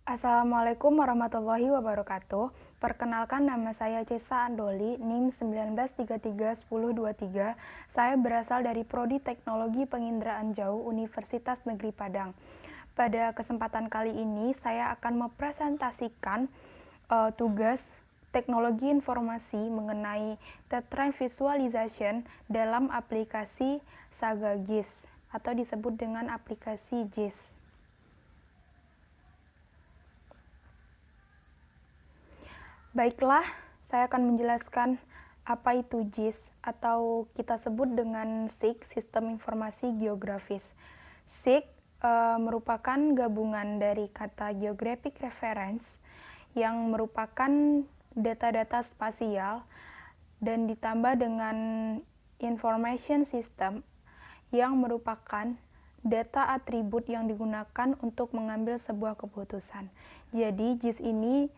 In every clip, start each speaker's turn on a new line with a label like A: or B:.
A: Assalamualaikum warahmatullahi wabarakatuh. Perkenalkan, nama saya Cesa Andoli, NIM 19331023. Saya berasal dari Prodi Teknologi Penginderaan Jauh Universitas Negeri Padang. Pada kesempatan kali ini saya akan mempresentasikan tugas teknologi informasi mengenai Tetrine Visualization dalam aplikasi Saga GIS atau disebut dengan aplikasi JIS. Baiklah, saya akan menjelaskan apa itu JIS atau kita sebut dengan SIG, Sistem Informasi Geografis. SIG merupakan gabungan dari kata Geographic Reference yang merupakan data-data spasial dan ditambah dengan Information System yang merupakan data atribut yang digunakan untuk mengambil sebuah keputusan. Jadi JIS ini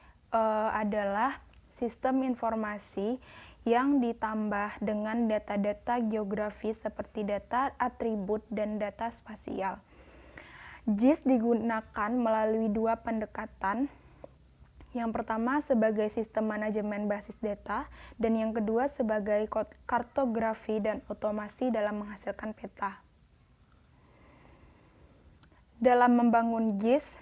A: adalah sistem informasi yang ditambah dengan data-data geografis seperti data atribut dan data spasial. JIS digunakan melalui dua pendekatan. Yang pertama sebagai sistem manajemen basis data dan yang kedua sebagai kartografi dan otomasi dalam menghasilkan peta. Dalam membangun JIS,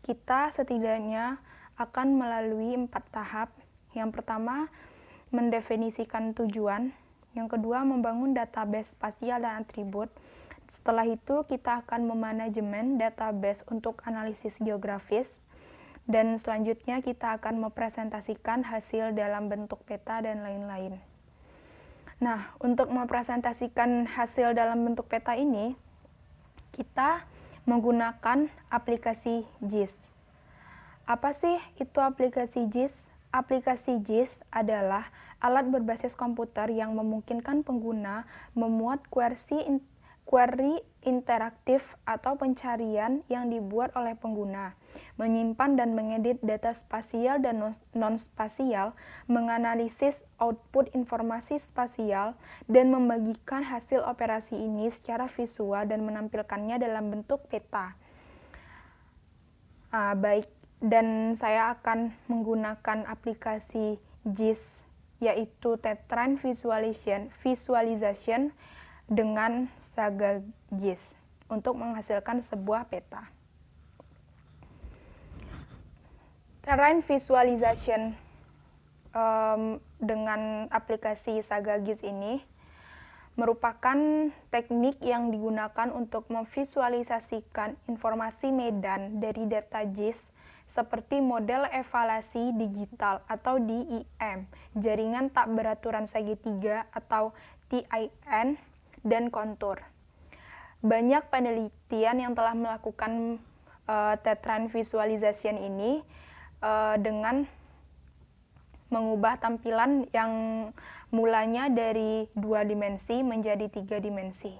A: kita setidaknya akan melalui 4 tahap. Yang pertama, mendefinisikan tujuan. Yang kedua, membangun database spasial dan atribut. Setelah itu, kita akan memanajemen database untuk analisis geografis. Dan selanjutnya, kita akan mempresentasikan hasil dalam bentuk peta dan lain-lain. Nah, untuk mempresentasikan hasil dalam bentuk peta ini, kita menggunakan aplikasi JIS. Apa sih itu aplikasi JIS? Aplikasi JIS adalah alat berbasis komputer yang memungkinkan pengguna memuat query interaktif atau pencarian yang dibuat oleh pengguna, menyimpan dan mengedit data spasial dan non-spasial, menganalisis output informasi spasial, dan membagikan hasil operasi ini secara visual dan menampilkannya dalam bentuk peta. Dan saya akan menggunakan aplikasi JIS, yaitu Tetrine Visualization dengan Saga JIS untuk menghasilkan sebuah peta. Tetrine Visualization dengan aplikasi Saga JIS ini merupakan teknik yang digunakan untuk memvisualisasikan informasi medan dari data JIS seperti model evaluasi digital atau DEM, jaringan tak beraturan segitiga atau TIN, dan kontur. Banyak penelitian yang telah melakukan Tetrine Visualization ini dengan mengubah tampilan yang mulanya dari 2 dimensi menjadi 3 dimensi.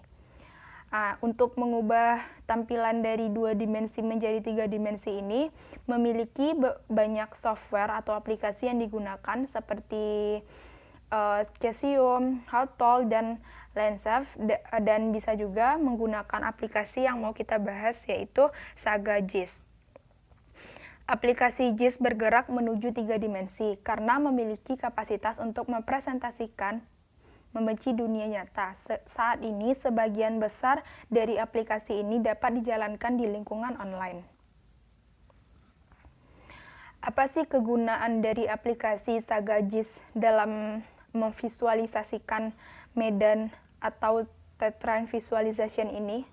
A: Untuk mengubah tampilan dari 2 dimensi menjadi 3 dimensi ini memiliki banyak software atau aplikasi yang digunakan seperti Cesium, Haltol, dan Lensafe, dan bisa juga menggunakan aplikasi yang mau kita bahas yaitu Saga JIS. Aplikasi JIS bergerak menuju 3 dimensi karena memiliki kapasitas untuk mempresentasikan membenci dunia nyata. Saat ini, sebagian besar dari aplikasi ini dapat dijalankan di lingkungan online. Apa sih kegunaan dari aplikasi Saga JIS dalam memvisualisasikan medan atau Tetrine Visualization ini?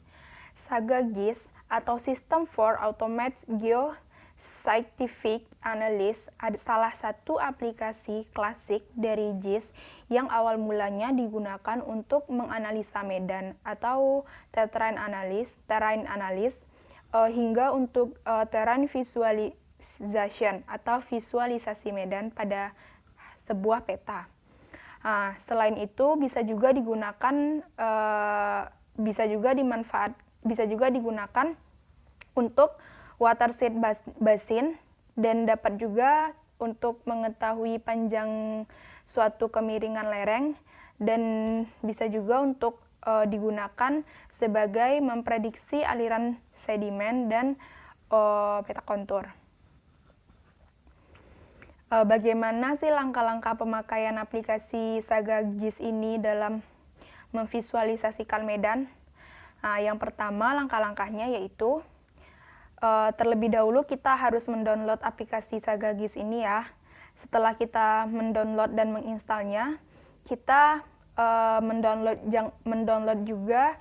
A: Saga JIS atau System for Automated Geoscientific Analysis adalah salah satu aplikasi klasik dari JIS yang awal mulanya digunakan untuk menganalisa medan atau terrain analysis hingga untuk terrain visualization atau visualisasi medan pada sebuah peta. Selain itu bisa juga digunakan untuk watershed basin dan dapat juga untuk mengetahui panjang suatu kemiringan lereng, dan bisa juga untuk digunakan sebagai memprediksi aliran sedimen dan peta kontur. Bagaimana sih langkah-langkah pemakaian aplikasi Saga GIS ini dalam memvisualisasikan medan? Nah, yang pertama langkah-langkahnya yaitu terlebih dahulu kita harus mendownload aplikasi Saga GIS ini ya. Setelah kita mendownload dan menginstalnya, kita mendownload juga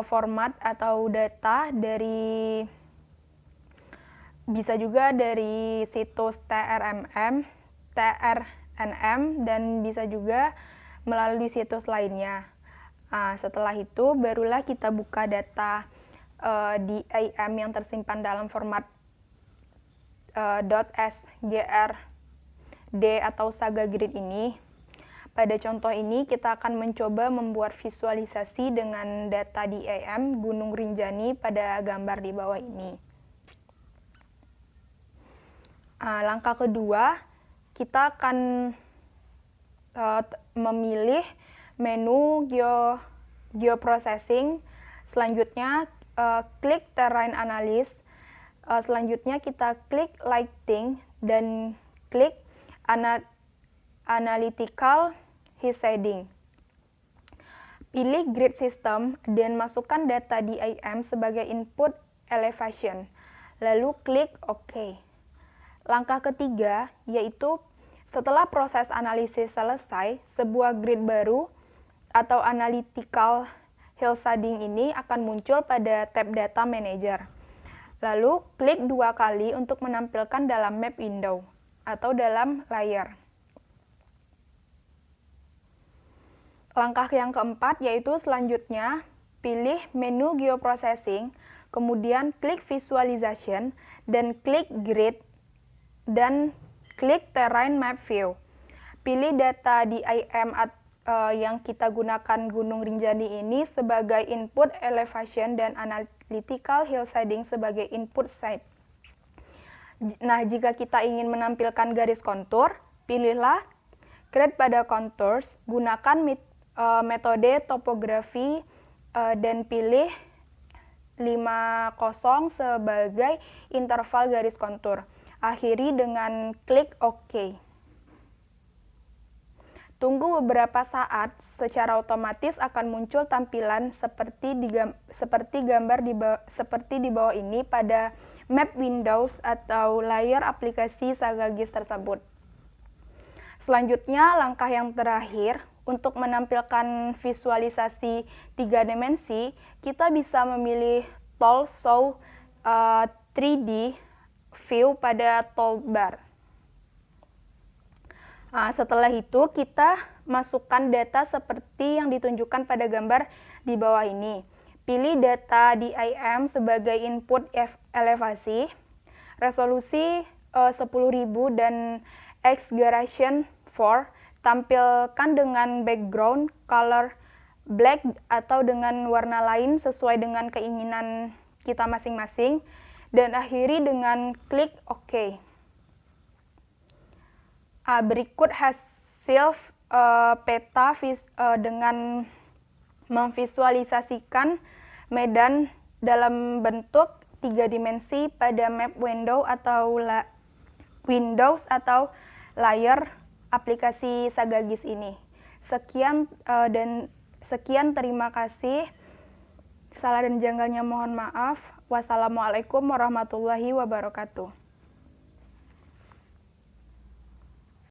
A: format atau data dari bisa juga dari situs TRNM, dan bisa juga melalui situs lainnya. Nah, setelah itu barulah kita buka data di IM yang tersimpan dalam format .sgrd atau Saga Grid ini. Pada contoh ini kita akan mencoba membuat visualisasi dengan data di IM Gunung Rinjani pada gambar di bawah ini. Langkah kedua, kita akan memilih menu geoprocessing. Selanjutnya klik terrain analysis. Selanjutnya kita klik lighting dan klik analytical shading. Pilih grid system dan masukkan data di IM sebagai input elevation. Lalu klik OK. Langkah ketiga yaitu setelah proses analisis selesai, sebuah grid baru atau analytical shading ini akan muncul pada tab Data Manager. Lalu klik 2 kali untuk menampilkan dalam map window atau dalam layar. Langkah yang keempat yaitu selanjutnya pilih menu geoprocessing, kemudian klik visualization dan klik grid dan klik terrain map view. Pilih data di IM yang kita gunakan Gunung Rinjani ini sebagai input elevation dan analytical shading sebagai input site. Nah, jika kita ingin menampilkan garis kontur, pilihlah create pada contours, gunakan metode topografi dan pilih 50 sebagai interval garis kontur. Akhiri dengan klik OK. Tunggu beberapa saat, secara otomatis akan muncul tampilan seperti gambar di bawah ini pada map windows atau layar aplikasi Saga GIS tersebut. Selanjutnya, langkah yang terakhir, untuk menampilkan visualisasi 3 dimensi, kita bisa memilih tool Show 3D View pada toolbar. Setelah itu kita masukkan data seperti yang ditunjukkan pada gambar di bawah ini. Pilih data di IM sebagai input elevasi, resolusi 10.000 dan exaggeration 4, tampilkan dengan background color black atau dengan warna lain sesuai dengan keinginan kita masing-masing, dan akhiri dengan klik OK. Berikut hasil peta dengan memvisualisasikan medan dalam bentuk 3 dimensi pada map window atau Windows atau layar aplikasi Saga GIS ini. Sekian, terima kasih. Salah dan janggalnya mohon maaf. Wassalamualaikum warahmatullahi wabarakatuh.